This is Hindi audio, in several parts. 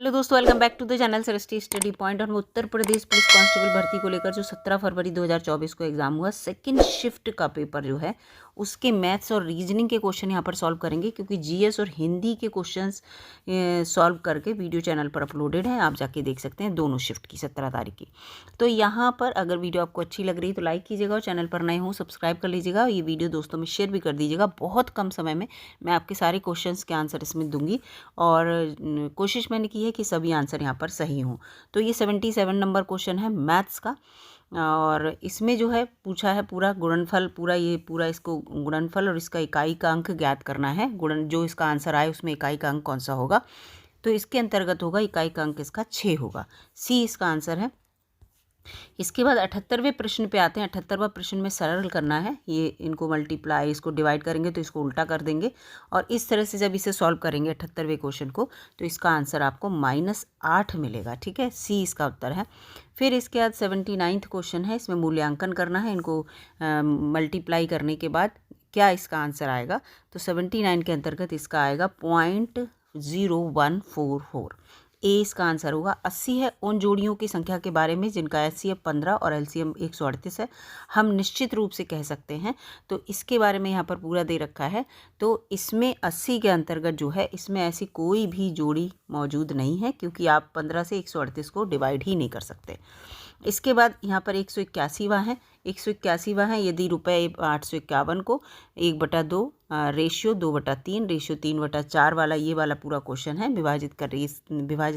हेलो दोस्तों, welcome back to the channel Saraswati study point. और उत्तर प्रदेश पुलिस कांस्टेबल भर्ती को लेकर जो 17 फरवरी 2024 को एग्जाम हुआ, सेकंड शिफ्ट का पेपर जो है उसके मैथ्स और रीजनिंग के क्वेश्चन यहाँ पर सॉल्व करेंगे, क्योंकि जीएस और हिंदी के क्वेश्चंस सॉल्व करके वीडियो चैनल पर अपलोडेड है। आप जाके देख सकते हैं दोनों शिफ्ट की 17 तारीख की। तो यहाँ पर अगर वीडियो आपको अच्छी लग रही है तो लाइक कीजिएगा, और चैनल पर नए हो सब्सक्राइब कर लीजिएगा। ये वीडियो दोस्तों में शेयर भी कर दीजिएगा। बहुत कम समय में मैं आपके सारे क्वेश्चन के आंसर इसमें दूंगी, और कोशिश मैंने की है कि सभी आंसर यहाँ पर सही हों। तो ये 77 नंबर क्वेश्चन है मैथ्स का, और इसमें जो है पूछा है पूरा गुणनफल, पूरा इसको गुणनफल और इसका इकाई का अंक ज्ञात करना है। जो इसका आंसर आए उसमें इकाई का अंक कौन सा होगा, तो इसके अंतर्गत होगा इकाई का अंक इसका 6 होगा। सी इसका आंसर है। इसके बाद 78वें प्रश्न पे आते हैं। 78वां प्रश्न में सरल करना है, ये इनको मल्टीप्लाई, इसको डिवाइड करेंगे तो इसको उल्टा कर देंगे, और इस तरह से जब इसे सॉल्व करेंगे 78वें क्वेश्चन को, तो इसका आंसर आपको -8 मिलेगा। ठीक है, सी इसका उत्तर है। फिर इसके बाद 79वां क्वेश्चन है, इसमें मूल्यांकन करना है। इनको मल्टीप्लाई करने के बाद क्या इसका आंसर आएगा, तो 79 के अंतर्गत इसका आएगा 0.0144। ए इसका आंसर होगा। 80 है उन जोड़ियों की संख्या के बारे में जिनका एचसीएफ 15 और एलसीएम 138 है। हम निश्चित रूप से कह सकते हैं, तो इसके बारे में यहाँ पर पूरा दे रखा है। तो इसमें 80 के अंतर्गत जो है, इसमें ऐसी कोई भी जोड़ी मौजूद नहीं है, क्योंकि आप 15 से 138 को डिवाइड ही नहीं कर सकते। इसके बाद यहाँ पर 181वां है। 181वां है, यदि ₹851 को 1/2 रेशियो 2/3 रेशियो 3/4 वाला, ये वाला पूरा क्वेश्चन है, विभाजित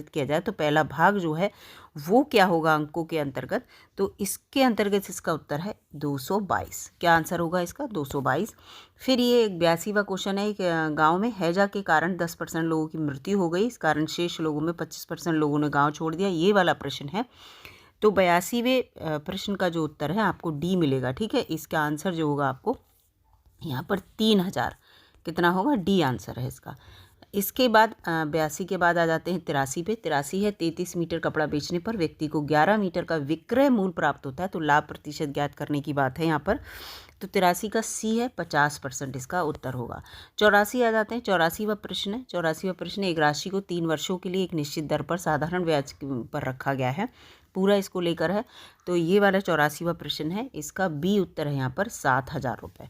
किया जाए तो पहला भाग जो है वो क्या होगा अंकों के अंतर्गत, तो इसके अंतर्गत इसका उत्तर है 222। क्या आंसर होगा इसका? 222। फिर ये 82वां क्वेश्चन है। एक गाँव में हैजा के कारण 10% लोगों की मृत्यु हो गई, इस कारण शेष लोगों में 25% लोगों ने गाँव छोड़ दिया, ये वाला प्रश्न है। तो 82वें प्रश्न का जो उत्तर है आपको डी मिलेगा। ठीक है, इसका आंसर जो होगा आपको यहाँ पर 3000 कितना होगा, डी आंसर है इसका। इसके बाद 82 के बाद आ जाते हैं 83 पे। 83 है, 33 मीटर कपड़ा बेचने पर व्यक्ति को 11 मीटर का विक्रय मूल्य प्राप्त होता है, तो लाभ प्रतिशत ज्ञात करने की बात है यहाँ पर। तो 83 का सी है, 50% इसका उत्तर होगा। 84 आ जाते हैं। 84वां प्रश्न है। 84वां प्रश्न, एक राशि को 3 वर्षों के लिए एक निश्चित दर पर साधारण ब्याज पर रखा गया है, पूरा इसको लेकर है। तो ये वाला 84वां प्रश्न है, इसका बी उत्तर है यहाँ पर 7000 रुपये।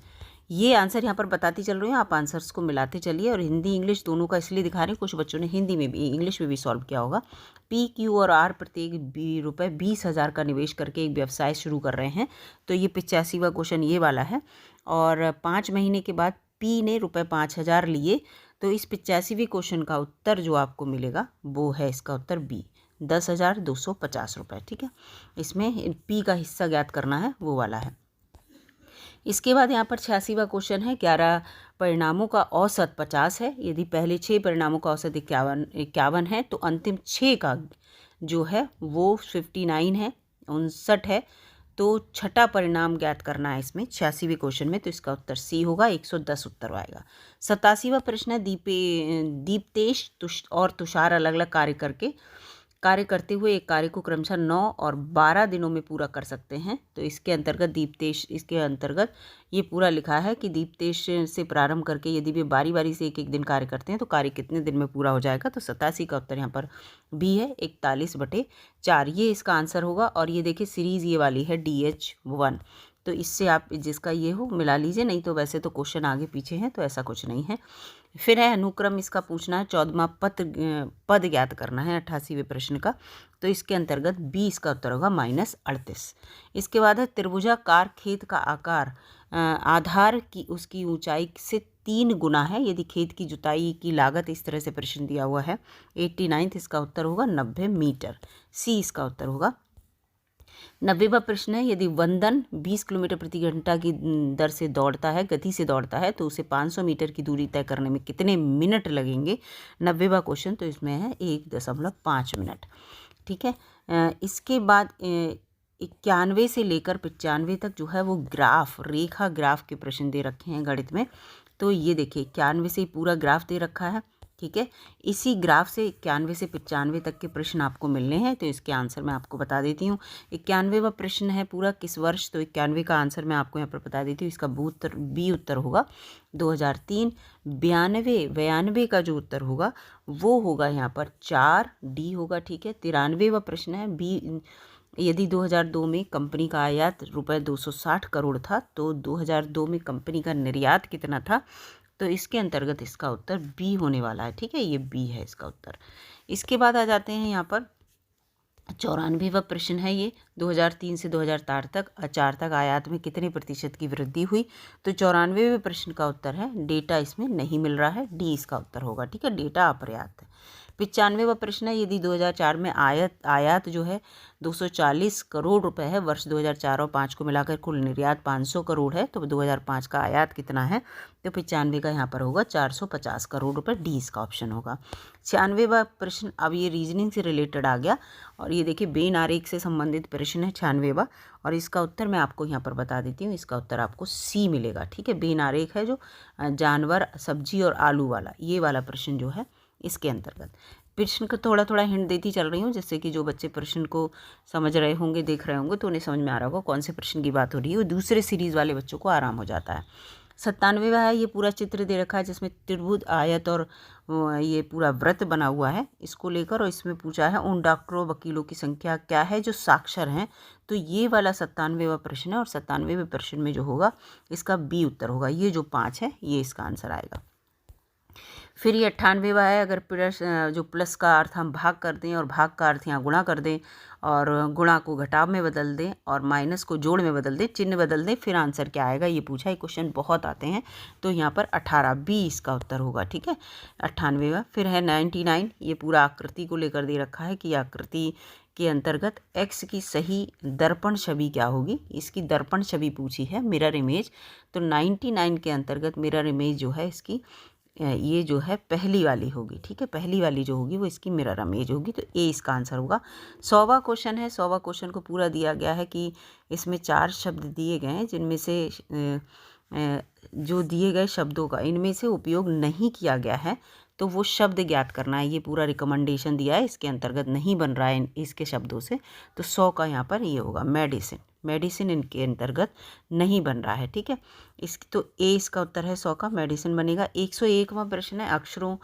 ये आंसर यहाँ पर बताती चल रही हूँ, आप आंसर्स को मिलाते चलिए। और हिंदी इंग्लिश दोनों का इसलिए दिखा रहे हैं, कुछ बच्चों ने हिंदी में भी इंग्लिश में भी सॉल्व किया होगा। पी क्यू और आर प्रत्येक ₹20,000 का निवेश करके एक व्यवसाय शुरू कर रहे हैं, तो ये 85वां क्वेश्चन ये वाला है। और 5 महीने के बाद पी ने ₹5,000 लिए, तो इस 85वें क्वेश्चन का उत्तर जो आपको मिलेगा वो है इसका उत्तर बी, 10,250 रुपये। ठीक है, इसमें पी का हिस्सा ज्ञात करना है, वो वाला है। इसके बाद यहाँ पर 86वां क्वेश्चन है। 11 परिणामों का औसत 50 है, यदि पहले 6 परिणामों का औसत 51 है, तो अंतिम 6 का जो है वो 59 है, 59 है। तो छठा परिणाम ज्ञात करना है इसमें 86वें क्वेश्चन में, तो इसका उत्तर सी होगा, 110 उत्तर आएगा। 87वां प्रश्न है। दीप्तेश और तुषार अलग अलग कार्य करते हुए एक कार्य को क्रमशः 9 और 12 दिनों में पूरा कर सकते हैं, तो इसके अंतर्गत ये पूरा लिखा है कि दीप्तेश से प्रारंभ करके यदि वे बारी बारी से एक एक दिन कार्य करते हैं तो कार्य कितने दिन में पूरा हो जाएगा, तो 87 का उत्तर यहाँ पर बी है, 41/4, ये इसका आंसर होगा। और ये देखिए सीरीज़ ये वाली है DH1, तो इससे आप जिसका ये हो मिला लीजिए, नहीं तो वैसे तो क्वेश्चन आगे पीछे हैं, तो ऐसा कुछ नहीं है। फिर है अनुक्रम, इसका पूछना है। 14वां पद ज्ञात करना है 88वें प्रश्न का, तो इसके अंतर्गत बी इसका उत्तर होगा, -38। इसके बाद है त्रिभुजाकार खेत का आकार आधार की उसकी ऊंचाई से 3 गुना है, यदि खेत की जुताई की लागत, इस तरह से प्रश्न दिया हुआ है। 89 इसका उत्तर होगा 90 मीटर, सी इसका उत्तर होगा। 90वां प्रश्न है। यदि वंदन 20 किलोमीटर प्रति घंटा की दर से गति से दौड़ता है, तो उसे 500 मीटर की दूरी तय करने में कितने मिनट लगेंगे? 90वां क्वेश्चन, तो इसमें है 1.5 मिनट। ठीक है, इसके बाद 91 से लेकर 95 तक जो है वो रेखा ग्राफ के प्रश्न दे रखे हैं गणित में। तो ये देखिए 91 से पूरा ग्राफ दे रखा है ठीक है। इसी ग्राफ से 91 से 95 तक के प्रश्न आपको मिलने हैं, तो इसके आंसर मैं आपको बता देती हूँ। 91वां प्रश्न है पूरा किस वर्ष, तो 91 का आंसर मैं आपको यहाँ पर बता देती हूँ। इसका बी उत्तर होगा 2003। 92 का जो उत्तर होगा वो होगा यहाँ पर 4 डी होगा, ठीक है। 93वां प्रश्न है बी, यदि 2002 में कंपनी का आयात रुपये 260 करोड़ था तो 2002 में कंपनी का निर्यात कितना था, तो इसके अंतर्गत इसका उत्तर बी होने वाला है, ठीक है। ये बी है इसका उत्तर। इसके बाद आ जाते हैं यहाँ पर 94वां प्रश्न है ये, 2003 से 2004 तक आयात में कितने प्रतिशत की वृद्धि हुई, तो 94वें प्रश्न का उत्तर है, डेटा इसमें नहीं मिल रहा है, डी इसका उत्तर होगा, ठीक है। डेटा अपर्याप्त है। 95वां प्रश्न है, यदि 2004 में आयात जो है 240 करोड़ रुपए है, वर्ष 2004 और 5 को मिलाकर कुल निर्यात 500 करोड़ है, तो 2005 का आयात कितना है, तो 95 का यहाँ पर होगा 450 करोड़ रुपए, डी इसका ऑप्शन होगा। 96वां प्रश्न, अब ये रीजनिंग से रिलेटेड आ गया, और ये देखिए बेन आरेख से संबंधित प्रश्न है 96वां, और इसका उत्तर मैं आपको यहाँ पर बता देती हूँ। इसका उत्तर आपको सी मिलेगा, ठीक है। बेन आरेख है जो जानवर, सब्जी और आलू वाला, ये वाला प्रश्न जो है इसके अंतर्गत। प्रश्न को थोड़ा थोड़ा हिंट देती चल रही हूँ, जिससे कि जो बच्चे प्रश्न को समझ रहे होंगे, देख रहे होंगे, तो उन्हें समझ में आ रहा होगा कौन से प्रश्न की बात हो रही है, वो दूसरे सीरीज़ वाले बच्चों को आराम हो जाता है। 97वां है, ये पूरा चित्र दे रखा है जिसमें त्रिभुज, आयत और ये पूरा वृत्त बना हुआ है, इसको लेकर, और इसमें पूछा है उन डॉक्टरों वकीलों की संख्या क्या है जो साक्षर हैं, तो ये वाला 97वां प्रश्न है, और 97वें प्रश्न में जो होगा इसका बी उत्तर होगा। ये जो 5 है ये इसका आंसर आएगा। फिर ये 98वां है, अगर प्लस का अर्थ हम भाग कर दें और भाग का अर्थ यहाँ गुणा कर दें, और गुणा को घटाव में बदल दें और माइनस को जोड़ में बदल दें, चिन्ह बदल दें, फिर आंसर क्या आएगा, ये पूछा है। क्वेश्चन बहुत आते हैं, तो यहाँ पर 18 बी इसका उत्तर होगा, ठीक है। 98वां। फिर है 99, ये पूरा आकृति को लेकर दे रखा है कि आकृति के अंतर्गत x की सही दर्पण छवि क्या होगी, इसकी दर्पण छवि पूछी है, मिरर इमेज। तो 99 के अंतर्गत मिरर इमेज जो है इसकी, ये जो है पहली वाली होगी, ठीक है। पहली वाली जो होगी वो इसकी मिरर इमेज होगी, तो ए इसका आंसर होगा। 100वां क्वेश्चन है, 100वां क्वेश्चन को पूरा दिया गया है कि इसमें 4 शब्द दिए गए हैं, जिनमें से जो दिए गए शब्दों का इनमें से उपयोग नहीं किया गया है, तो वो शब्द ज्ञात करना है। ये पूरा रिकमेंडेशन दिया है, इसके अंतर्गत नहीं बन रहा है इसके शब्दों से, तो 100 का यहाँ पर ये होगा मेडिसिन। मेडिसिन इनके अंतर्गत नहीं बन रहा है, ठीक है। इसकी तो ए इसका उत्तर है, 100 का मेडिसिन बनेगा। 101वां प्रश्न है, अक्षरों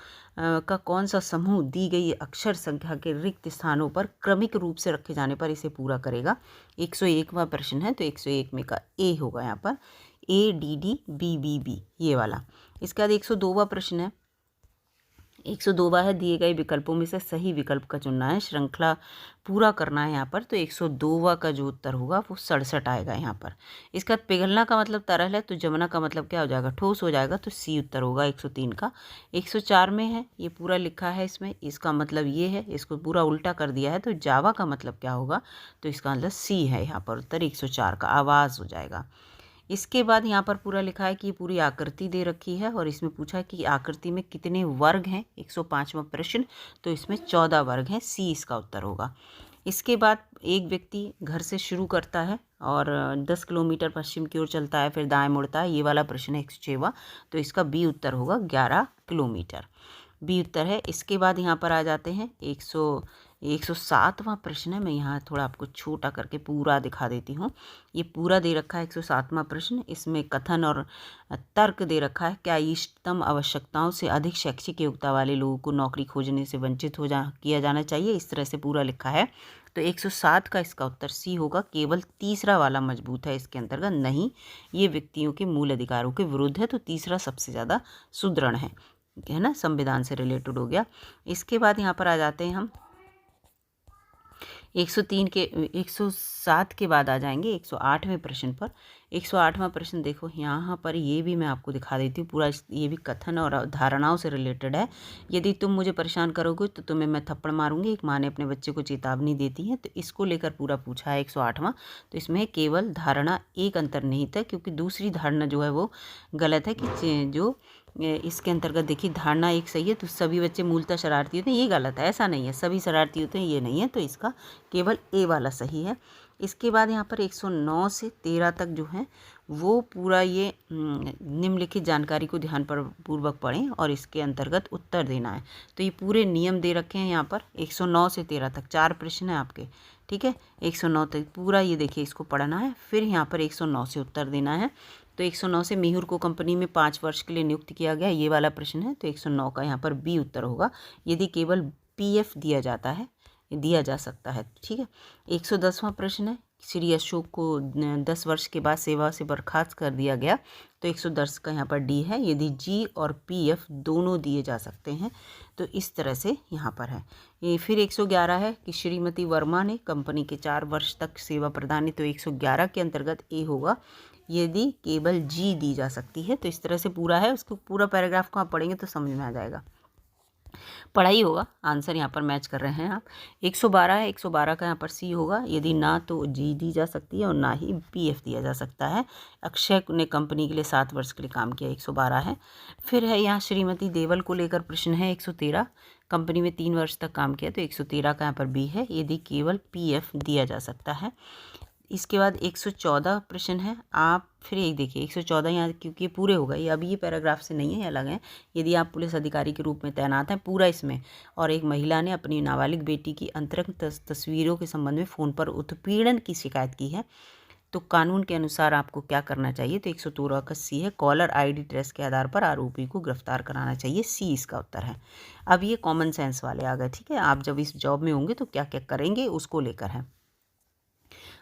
का कौन सा समूह दी गई अक्षर संख्या के रिक्त स्थानों पर क्रमिक रूप से रखे जाने पर इसे पूरा करेगा। 101वां प्रश्न है, तो 101 में का ए होगा यहाँ पर, A D D B B B, ये वाला। इसके बाद 102वां प्रश्न है, 102वां है, दिए गए विकल्पों में से सही विकल्प का चुनना है, श्रृंखला पूरा करना है यहाँ पर, तो 102वां का जो उत्तर होगा वो 67 आएगा यहाँ पर। इसका पिघलना का मतलब तरल है, तो जमना का मतलब क्या हो जाएगा, ठोस हो जाएगा, तो सी उत्तर होगा 103 का। 104 में है, ये पूरा लिखा है इसमें, इसका मतलब ये है, इसको पूरा उल्टा कर दिया है, तो जावा का मतलब क्या होगा, तो इसका मतलब सी है यहाँ पर उत्तर 104 का, आवाज़ हो जाएगा। इसके बाद यहाँ पर पूरा लिखा है कि पूरी आकृति दे रखी है, और इसमें पूछा है कि आकृति में कितने वर्ग हैं, 105वां प्रश्न, तो इसमें 14 वर्ग हैं, सी इसका उत्तर होगा। इसके बाद एक व्यक्ति घर से शुरू करता है और 10 किलोमीटर पश्चिम की ओर चलता है, फिर दाएं मुड़ता है, ये वाला प्रश्न है 106वां, तो इसका बी उत्तर होगा 11 किलोमीटर, बी उत्तर है। इसके बाद यहाँ पर आ जाते हैं 107वां प्रश्न है, मैं यहाँ थोड़ा आपको छोटा करके पूरा दिखा देती हूँ। ये पूरा दे रखा है 107वां प्रश्न, इसमें कथन और तर्क दे रखा है, क्या इष्टतम आवश्यकताओं से अधिक शैक्षिक योग्यता वाले लोगों को नौकरी खोजने से वंचित किया जाना चाहिए, इस तरह से पूरा लिखा है। तो 107 का इसका उत्तर सी होगा, केवल तीसरा वाला मजबूत है इसके अंतर्गत, नहीं ये व्यक्तियों के मूल अधिकारों के विरुद्ध है, तो तीसरा सबसे ज़्यादा सुदृढ़ है ना, संविधान से रिलेटेड हो गया। इसके बाद यहाँ पर आ जाते हैं हम 107 के बाद आ जाएंगे 108वें प्रश्न पर। 108वां प्रश्न देखो, यहाँ पर ये भी मैं आपको दिखा देती हूँ, पूरा ये भी कथन और धारणाओं से रिलेटेड है। यदि तुम मुझे परेशान करोगे तो तुम्हें मैं थप्पड़ मारूंगी, एक माँ ने अपने बच्चे को चेतावनी देती है, तो इसको लेकर पूरा पूछा है 108वां। तो इसमें केवल धारणा एक अंतर्निहित है, क्योंकि दूसरी धारणा जो है वो गलत है, कि जो इसके अंतर्गत देखिए धारणा एक सही है, तो सभी बच्चे मूलतः शरारती होते हैं, ये गलत है, ऐसा नहीं है, सभी शरारती होते हैं, ये नहीं है, तो इसका केवल ए वाला सही है। इसके बाद यहाँ पर 109 से 13 तक जो है वो पूरा ये निम्नलिखित जानकारी को ध्यान पूर्वक पढ़ें और इसके अंतर्गत उत्तर देना है। तो ये पूरे नियम दे रखे हैं यहाँ पर 109 से 13 तक 4 प्रश्न हैं आपके, ठीक है। 109 तक पूरा ये देखिए इसको पढ़ना है, फिर यहाँ पर 109 से उत्तर देना है। तो 109 से मेहुर को कंपनी में 5 वर्ष के लिए नियुक्त किया गया, ये वाला प्रश्न है। तो 109 का यहाँ पर बी उत्तर होगा, यदि केवल पीएफ दिया जाता है, दिया जा सकता है, ठीक है। 110वां प्रश्न है, श्री अशोक को 10 वर्ष के बाद सेवा से बर्खास्त कर दिया गया। तो 110 का यहाँ पर डी है, यदि जी और पीएफ दोनों दिए जा सकते हैं। तो इस तरह से यहाँ पर है ये। फिर 111 है कि श्रीमती वर्मा ने कंपनी के 4 वर्ष तक सेवा प्रदान की। तो 111 के अंतर्गत ए होगा, यदि केवल जी दी जा सकती है। तो इस तरह से पूरा है, उसको पूरा पैराग्राफ को आप पढ़ेंगे तो समझ में आ जाएगा, पढ़ाई होगा। आंसर यहाँ पर मैच कर रहे हैं आप। 112 है, 112 का यहाँ पर सी होगा, यदि ना तो जी दी जा सकती है और ना ही पीएफ दिया जा सकता है। अक्षय ने कंपनी के लिए 7 वर्ष के लिए काम किया, 112 है। फिर है यहाँ श्रीमती देवल को लेकर प्रश्न है 113, कंपनी में 3 वर्ष तक काम किया। तो 113 का यहाँ पर बी है, यदि केवल पीएफ दिया जा सकता है। इसके बाद 114 प्रश्न है, आप फिर एक देखिए 114 यहाँ क्योंकि ये पूरे हो गए, ये अभी ये पैराग्राफ से नहीं है, ये अलग है। यदि आप पुलिस अधिकारी के रूप में तैनात हैं, पूरा इसमें, और एक महिला ने अपनी नाबालिग बेटी की अंतरंग तस्वीरों के संबंध में फ़ोन पर उत्पीड़न की शिकायत की है, तो कानून के अनुसार आपको क्या करना चाहिए। तो 113 का सी है, कॉलर आईडी ट्रेस के आधार पर आरोपी को गिरफ्तार कराना चाहिए, सी इसका उत्तर है। अब ये कॉमन सेंस वाले आ गए, ठीक है। आप जब इस जॉब में होंगे तो क्या क्या करेंगे उसको लेकर है।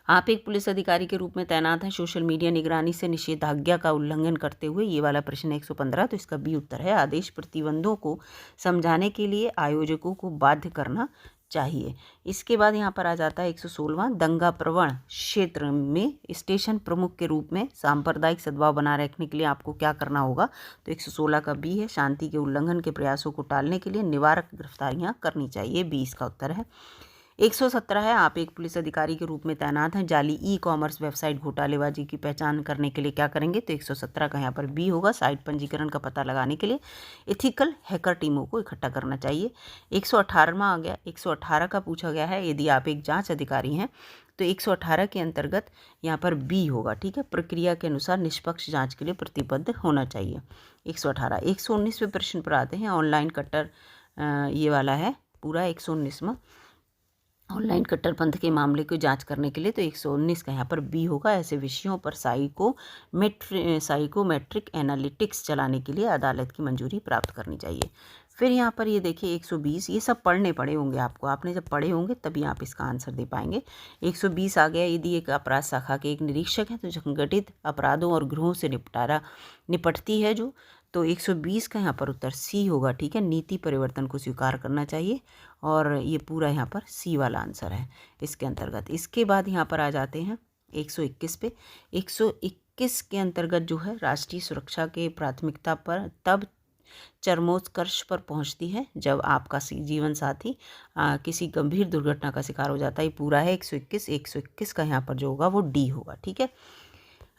आप एक पुलिस अधिकारी के रूप में तैनात हैं, सोशल मीडिया निगरानी से निषेधाज्ञा का उल्लंघन करते हुए, ये वाला प्रश्न 115। तो इसका बी उत्तर है, आदेश प्रतिबंधों को समझाने के लिए आयोजकों को बाध्य करना चाहिए। इसके बाद यहाँ पर आ जाता है 116वां, दंगा प्रवण क्षेत्र में स्टेशन प्रमुख के रूप में सांप्रदायिक सद्भाव बनाए रखने के लिए आपको क्या करना होगा। तो 116 का बी है, शांति के उल्लंघन के प्रयासों को टालने के लिए निवारक गिरफ्तारियाँ करनी चाहिए, बी इसका उत्तर है। 117 है, आप एक पुलिस अधिकारी के रूप में तैनात हैं, जाली ई कॉमर्स वेबसाइट घोटालेबाजी की पहचान करने के लिए क्या करेंगे। तो 117 का यहाँ पर बी होगा, साइट पंजीकरण का पता लगाने के लिए एथिकल हैकर टीमों को इकट्ठा करना चाहिए। 118वां आ गया, 118 का पूछा गया है, यदि आप एक जांच अधिकारी हैं तो 118 के अंतर्गत यहाँ पर बी होगा, ठीक है। प्रक्रिया के अनुसार निष्पक्ष जांच के लिए प्रतिबद्ध होना चाहिए। 118 119वें प्रश्न पर आते हैं, ऑनलाइन कट्टर, ये वाला है पूरा 119वां, ऑनलाइन कट्टरपंथ के मामले को जांच करने के लिए। तो 119 का यहाँ पर बी होगा, ऐसे विषयों पर साइकोमेट्रिक एनालिटिक्स चलाने के लिए अदालत की मंजूरी प्राप्त करनी चाहिए। फिर यहाँ पर ये देखिए 120, ये सब पढ़ने पड़े होंगे आपको, आपने जब पढ़े होंगे तभी आप इसका आंसर दे पाएंगे। 120 आ गया, यदि एक अपराध शाखा के एक निरीक्षक हैं तो संगठित अपराधों और गिरोहों से निपटती है जो। तो 120 का यहाँ पर उत्तर सी होगा, ठीक है। नीति परिवर्तन को स्वीकार करना चाहिए, और ये पूरा यहाँ पर सी वाला आंसर है इसके अंतर्गत। इसके बाद यहाँ पर आ जाते हैं 121 पे। 121 के अंतर्गत जो है राष्ट्रीय सुरक्षा के प्राथमिकता पर तब चरमोत्कर्ष पर पहुंचती है जब आपका जीवन साथी किसी गंभीर दुर्घटना का शिकार हो जाता है। ये पूरा है 121। 121 का यहाँ पर जो होगा वो डी होगा, ठीक है।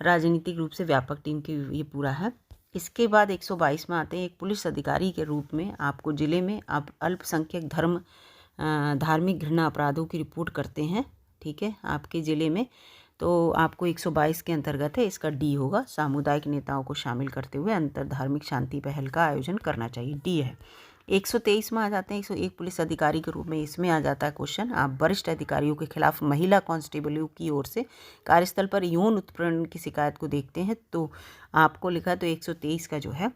राजनीतिक रूप से व्यापक टीम की ये पूरा है। इसके बाद 122 में आते हैं, एक पुलिस अधिकारी के रूप में आपको जिले में आप अल्पसंख्यक धार्मिक घृणा अपराधों की रिपोर्ट करते हैं, ठीक है, आपके ज़िले में। तो आपको 122 के अंतर्गत है, इसका डी होगा, सामुदायिक नेताओं को शामिल करते हुए अंतर धार्मिक शांति पहल का आयोजन करना चाहिए, डी है। 123 में आ जाते हैं, 101 पुलिस अधिकारी के रूप में, इसमें आ जाता है क्वेश्चन, आप वरिष्ठ अधिकारियों के खिलाफ महिला कांस्टेबलों की ओर से कार्यस्थल पर यौन उत्पीड़न की शिकायत को देखते हैं, तो आपको लिखा तो 123 का जो है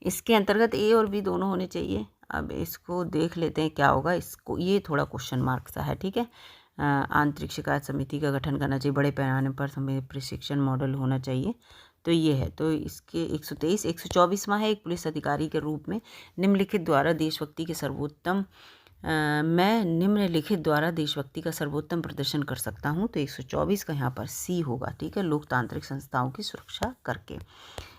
इसके अंतर्गत ए और बी दोनों होने चाहिए। अब इसको देख लेते हैं क्या होगा, इसको ये थोड़ा क्वेश्चन मार्क सा है, ठीक है। आंतरिक शिकायत समिति का गठन करना चाहिए, बड़े पैमाने पर समय प्रशिक्षण मॉडल होना चाहिए, तो ये है। तो इसके 123। 124वां है, एक पुलिस अधिकारी के रूप में निम्नलिखित द्वारा देशभक्ति के सर्वोत्तम मैं निम्नलिखित द्वारा देशभक्ति का सर्वोत्तम प्रदर्शन कर सकता हूँ। तो 124 का यहाँ पर सी होगा, ठीक है, लोकतांत्रिक संस्थाओं की सुरक्षा करके।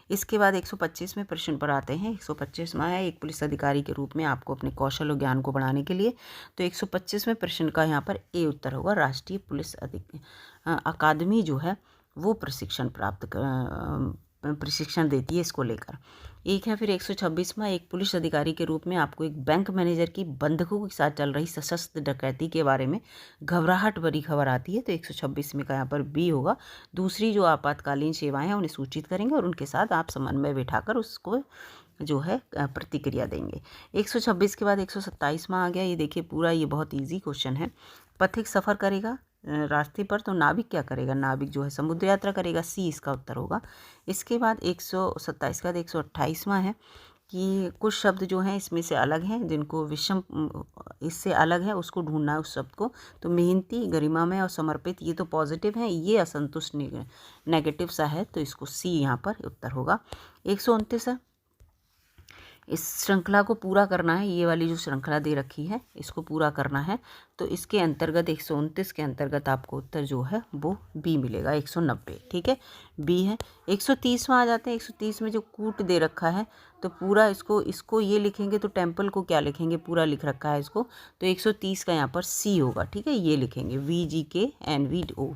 इसके बाद 125 में प्रश्न पर आते हैं। 125 में है, एक पुलिस अधिकारी के रूप में आपको अपने कौशल और ज्ञान को बढ़ाने के लिए। तो 125 में प्रश्न का यहाँ पर ए उत्तर होगा, राष्ट्रीय पुलिस अकादमी जो है वो प्रशिक्षण प्राप्त प्रशिक्षण देती है इसको लेकर। एक है फिर 126वां, एक पुलिस अधिकारी के रूप में आपको एक बैंक मैनेजर की बंधकों के साथ चल रही सशस्त्र डकैती के बारे में घबराहट भरी खबर आती है, तो 126 में का यहाँ पर बी होगा। दूसरी जो आपातकालीन सेवाएं हैं उन्हें सूचित करेंगे और उनके साथ आप समन्वय बिठाकर उसको जो है प्रतिक्रिया देंगे। 126 के बाद 127वां आ गया। ये देखिए पूरा, ये बहुत ईजी क्वेश्चन है। पथिक सफ़र करेगा रास्ते पर तो नाविक क्या करेगा, नाविक जो है समुद्र यात्रा करेगा, सी इसका उत्तर होगा। इसके बाद 127 के बाद 128वां है कि कुछ शब्द जो हैं इसमें से अलग हैं, जिनको विषम इससे अलग है उसको ढूंढना है उस शब्द को। तो मेहनती, गरिमामय और समर्पित ये तो पॉजिटिव है, ये असंतुष्ट नेगेटिव सा है, तो इसको सी यहाँ पर उत्तर होगा। 129 है, इस श्रृंखला को पूरा करना है, ये वाली जो श्रृंखला दे रखी है इसको पूरा करना है, तो इसके अंतर्गत 129 के अंतर्गत आपको उत्तर जो है वो बी मिलेगा, 190। ठीक है, बी है। 130वां आ जाते हैं। 130 में जो कूट दे रखा है तो पूरा इसको ये लिखेंगे तो टेम्पल को क्या लिखेंगे, पूरा लिख रखा है इसको, तो 130 का यहाँ पर सी होगा। ठीक है, ये लिखेंगे VGKNVO।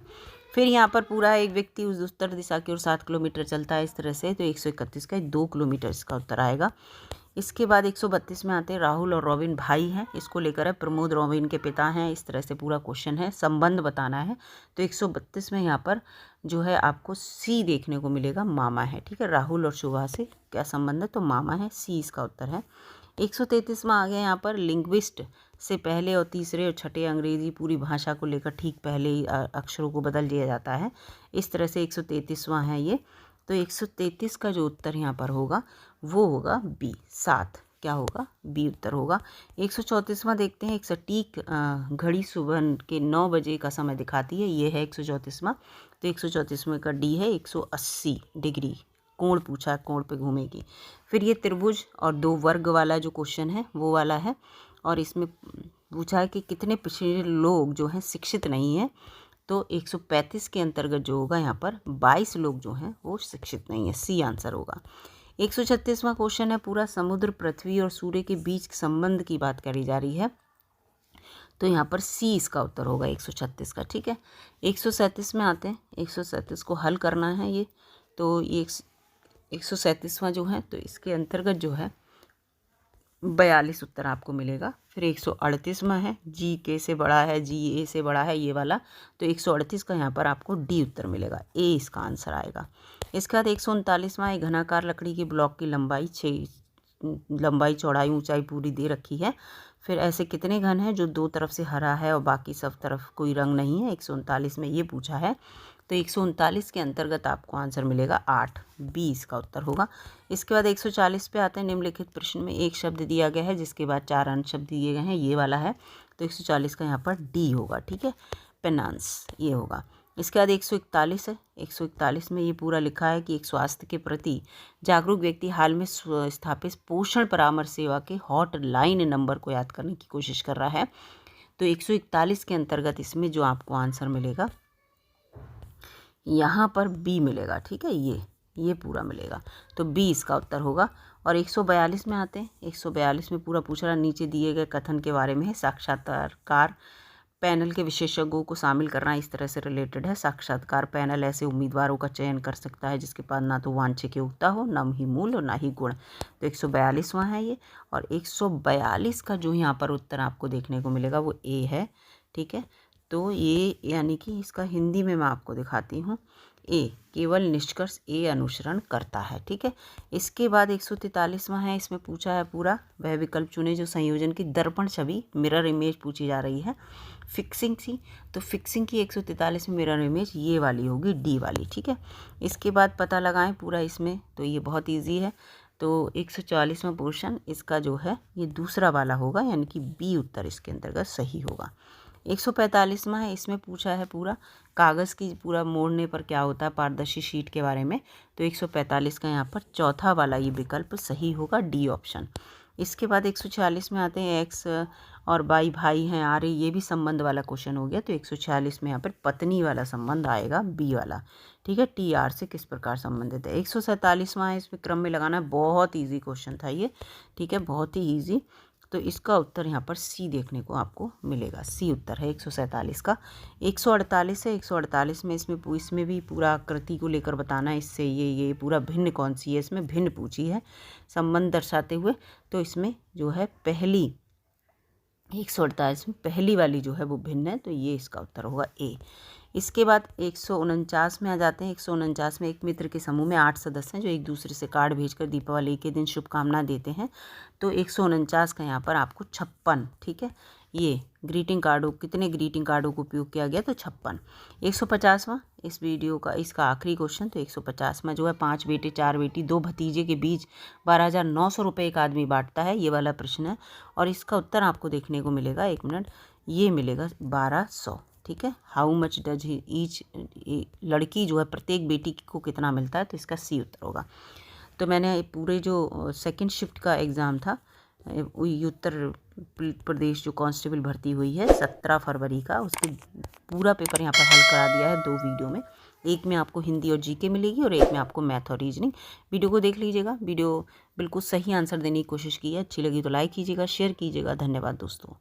फिर यहाँ पर पूरा एक व्यक्ति उस उत्तर दिशा की ओर 7 किलोमीटर चलता है इस तरह से, तो 131 का 2 किलोमीटर इसका उत्तर आएगा। इसके बाद 132 में आते हैं, राहुल और रॉबिन भाई हैं, इसको लेकर है, प्रमोद रॉबिन के पिता हैं, इस तरह से पूरा क्वेश्चन है, संबंध बताना है। तो 132 में यहाँ पर जो है आपको सी देखने को मिलेगा, मामा है। ठीक है, राहुल और शुभा से क्या संबंध है, तो मामा है, सी इसका उत्तर है। 133 में आ गया यहाँ पर, लिंग्विस्ट से पहले और तीसरे और छठे अंग्रेजी पूरी भाषा को लेकर ठीक पहले ही अक्षरों को बदल दिया जाता है, इस तरह से 133वां है ये। तो 133 का जो उत्तर यहाँ पर होगा वो होगा बी, 7 क्या होगा, बी उत्तर होगा। 134वां देखते हैं, एक सटीक घड़ी सुबह के 9 बजे का समय दिखाती है, ये है 134वां। तो 134वां का डी है, 180 डिग्री कोण पूछा, कोण पे घूमेगी। फिर ये त्रिभुज और 2 वर्ग वाला जो क्वेश्चन है वो वाला है, और इसमें पूछा है कि कितने पिछड़े लोग जो हैं शिक्षित नहीं हैं, तो 135 के अंतर्गत जो होगा यहाँ पर 22 लोग जो हैं वो शिक्षित नहीं है, सी आंसर होगा। 136वां क्वेश्चन है, पूरा समुद्र, पृथ्वी और सूर्य के बीच संबंध की बात करी जा रही है, तो यहाँ पर सी इसका उत्तर होगा 136 का। ठीक है, 137 में आते हैं, 137 को हल करना है ये, तो ये 137वां जो है, तो इसके अंतर्गत जो है 42 उत्तर आपको मिलेगा। फिर 138वां है, जी के से बड़ा है, जी ए से बड़ा है, ये वाला, तो 138 का यहाँ पर आपको डी उत्तर मिलेगा, ए इसका आंसर आएगा। इसके बाद 139वां है, घनाकार लकड़ी के ब्लॉक की लंबाई चौड़ाई ऊंचाई पूरी दे रखी है। फिर ऐसे कितने घन हैं जो 2 तरफ से हरा है और बाकी सब तरफ कोई रंग नहीं है, 139 में ये पूछा है, तो 139 के अंतर्गत आपको आंसर मिलेगा 8, 20 का उत्तर होगा। इसके बाद 140 पे आते हैं, निम्नलिखित प्रश्न में एक शब्द दिया गया है जिसके बाद 4 अन्य शब्द दिए गए हैं, ये वाला है, तो 140 का यहाँ पर डी होगा। ठीक है, पेनांस ये होगा। इसके बाद 141 है, 141 में ये पूरा लिखा है कि एक स्वास्थ्य के प्रति जागरूक व्यक्ति हाल में स्थापित पोषण परामर्श सेवा के हॉटलाइन नंबर को याद करने की कोशिश कर रहा है, तो 141 के अंतर्गत इसमें जो आपको आंसर मिलेगा यहाँ पर बी मिलेगा। ठीक है, ये पूरा मिलेगा, तो बी इसका उत्तर होगा। और 142 में आते हैं, 142 में पूरा पूछ रहा, नीचे दिए गए कथन के बारे में है, साक्षात्कार पैनल के विशेषज्ञों को शामिल करना इस तरह से रिलेटेड है। साक्षात्कार पैनल ऐसे उम्मीदवारों का चयन कर सकता है जिसके पास ना तो वांछित योग्यता हो, ना ही मूल और ना ही गुण, तो 142वां है ये। और 142 का जो यहाँ पर उत्तर आपको देखने को मिलेगा वो ए है। ठीक है, तो ये यानी कि इसका हिंदी में मैं आपको दिखाती हूँ, ए केवल निष्कर्ष ए अनुसरण करता है। ठीक है, इसके बाद 143वां है, इसमें पूछा है पूरा वह विकल्प चुने जो संयोजन की दर्पण छवि मिरर इमेज पूछी जा रही है, फिक्सिंग सी, तो फिक्सिंग की 143 में मिरर इमेज ये वाली होगी, डी वाली। ठीक है, इसके बाद पता लगाएं पूरा इसमें, तो ये बहुत ईजी है, तो 144वां पोर्शन इसका जो है ये दूसरा वाला होगा, यानी कि बी उत्तर इसके अंतर्गत सही होगा। 145वां है, इसमें पूछा है पूरा कागज़ की पूरा मोड़ने पर क्या होता है, पारदर्शी शीट के बारे में, तो 145 का यहाँ पर चौथा वाला ये विकल्प सही होगा, डी ऑप्शन। इसके बाद 146 में आते हैं, एक्स और वाई भाई हैं आ रही, ये भी संबंध वाला क्वेश्चन हो गया, तो 146 में यहाँ पर पत्नी वाला संबंध आएगा, बी वाला। ठीक है, टी आर से किस प्रकार संबंधित है। 147वां है, इसमें क्रम में लगाना है, बहुत ईजी क्वेश्चन था ये। ठीक है, बहुत ही ईजी, तो इसका उत्तर यहाँ पर सी देखने को आपको मिलेगा। सी उत्तर है 147 का। 148 है। 148 में इसमें भी पूरा आकृति को लेकर बताना है। इससे ये पूरा भिन्न कौन सी है, इसमें भिन्न पूछी है संबंध दर्शाते हुए। तो इसमें जो है पहली 148 में पहली वाली जो है वो भिन्न है, तो ये इसका उत्तर होगा ए। इसके बाद 149 में आ जाते हैं। 149 में एक मित्र के समूह में 8 सदस्य हैं जो एक दूसरे से कार्ड भेजकर दीपावली के दिन शुभकामना देते हैं। तो 149 का यहाँ पर आपको 56, ठीक है, ये ग्रीटिंग कार्डों, कितने ग्रीटिंग कार्डों को उपयोग किया गया, तो 56। 150वां इस वीडियो का इसका आखिरी क्वेश्चन। तो 150वां जो है 5 बेटे 4 बेटी 2 भतीजे के बीच 12,900 रुपये एक आदमी बांटता है, ये वाला प्रश्न है। और इसका उत्तर आपको देखने को मिलेगा, 1 मिनट, ये मिलेगा 1200, ठीक है। हाउ मच डज ईच, लड़की जो है प्रत्येक बेटी को कितना मिलता है, तो इसका सी उत्तर होगा। तो मैंने पूरे जो सेकंड शिफ्ट का एग्ज़ाम था उत्तर प्रदेश जो कांस्टेबल भर्ती हुई है 17 फरवरी का, उसके पूरा पेपर यहाँ पर हल करा दिया है 2 वीडियो में। एक में आपको हिंदी और जीके मिलेगी और एक में आपको मैथ और रीजनिंग। वीडियो को देख लीजिएगा, वीडियो बिल्कुल सही आंसर देने की कोशिश की है। अच्छी लगी तो लाइक कीजिएगा, शेयर कीजिएगा। धन्यवाद दोस्तों।